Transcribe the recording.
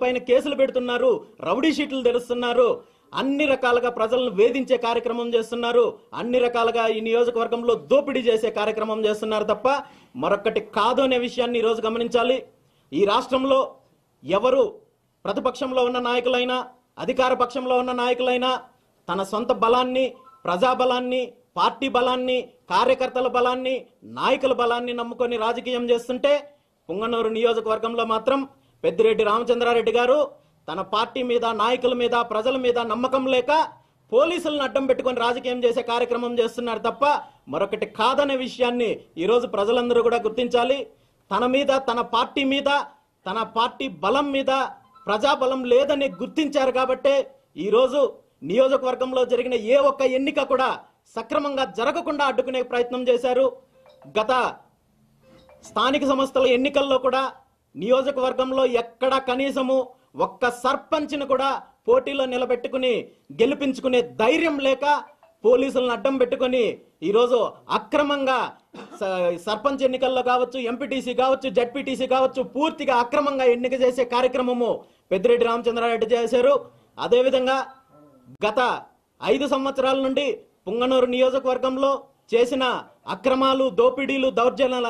పైన కేసులు పెడుతున్నారు, రౌడీ షీట్లు తెలుస్తున్నారు, అన్ని రకాలుగా ప్రజలను వేధించే కార్యక్రమం చేస్తున్నారు, అన్ని రకాలుగా ఈ నియోజకవర్గంలో దోపిడీ చేసే కార్యక్రమం చేస్తున్నారు తప్ప మరొకటి కాదు అనే విషయాన్ని ఈరోజు గమనించాలి. ఈ రాష్ట్రంలో ఎవరు ప్రతిపక్షంలో ఉన్న నాయకులైనా అధికార పక్షంలో ఉన్న నాయకులైనా తన సొంత బలాన్ని, ప్రజాబలాన్ని, పార్టీ బలాన్ని, కార్యకర్తల బలాన్ని, నాయకుల బలాన్ని నమ్ముకొని రాజకీయం చేస్తుంటే పుంగనూరు నియోజకవర్గంలో మాత్రం పెద్దిరెడ్డి రామచంద్రారెడ్డి గారు తన పార్టీ మీద, నాయకుల మీద, ప్రజల మీద నమ్మకం లేక పోలీసులను అడ్డం పెట్టుకొని రాజకీయం చేసే కార్యక్రమం చేస్తున్నారు తప్ప మరొకటి కాదనే విషయాన్ని ఈరోజు ప్రజలందరూ కూడా గుర్తించాలి. తన మీద, తన పార్టీ మీద, తన పార్టీ బలం మీద ప్రజాబలం లేదని గుర్తించారు కాబట్టే ఈరోజు నియోజకవర్గంలో జరిగిన ఏ ఒక్క ఎన్నిక కూడా సక్రమంగా జరగకుండా అడ్డుకునే ప్రయత్నం చేశారు. గత స్థానిక సంస్థల ఎన్నికల్లో కూడా నియోజకవర్గంలో ఎక్కడ కనీసము ఒక్క సర్పంచ్ను కూడా పోటీలో నిలబెట్టుకుని గెలిపించుకునే ధైర్యం లేక పోలీసులను అడ్డం పెట్టుకుని ఈరోజు అక్రమంగా సర్పంచ్ ఎన్నికల్లో కావచ్చు, ఎంపీటీసీ కావచ్చు, జడ్పీటీసీ కావచ్చు, పూర్తిగా అక్రమంగా ఎన్నిక చేసే కార్యక్రమము పెద్దిరెడ్డి రామచంద్రారెడ్డి చేశారు. అదేవిధంగా గత 5 సంవత్సరాల నుండి పుంగనూరు నియోజకవర్గంలో చేసిన అక్రమాలు, దోపిడీలు, దౌర్జన్యాలు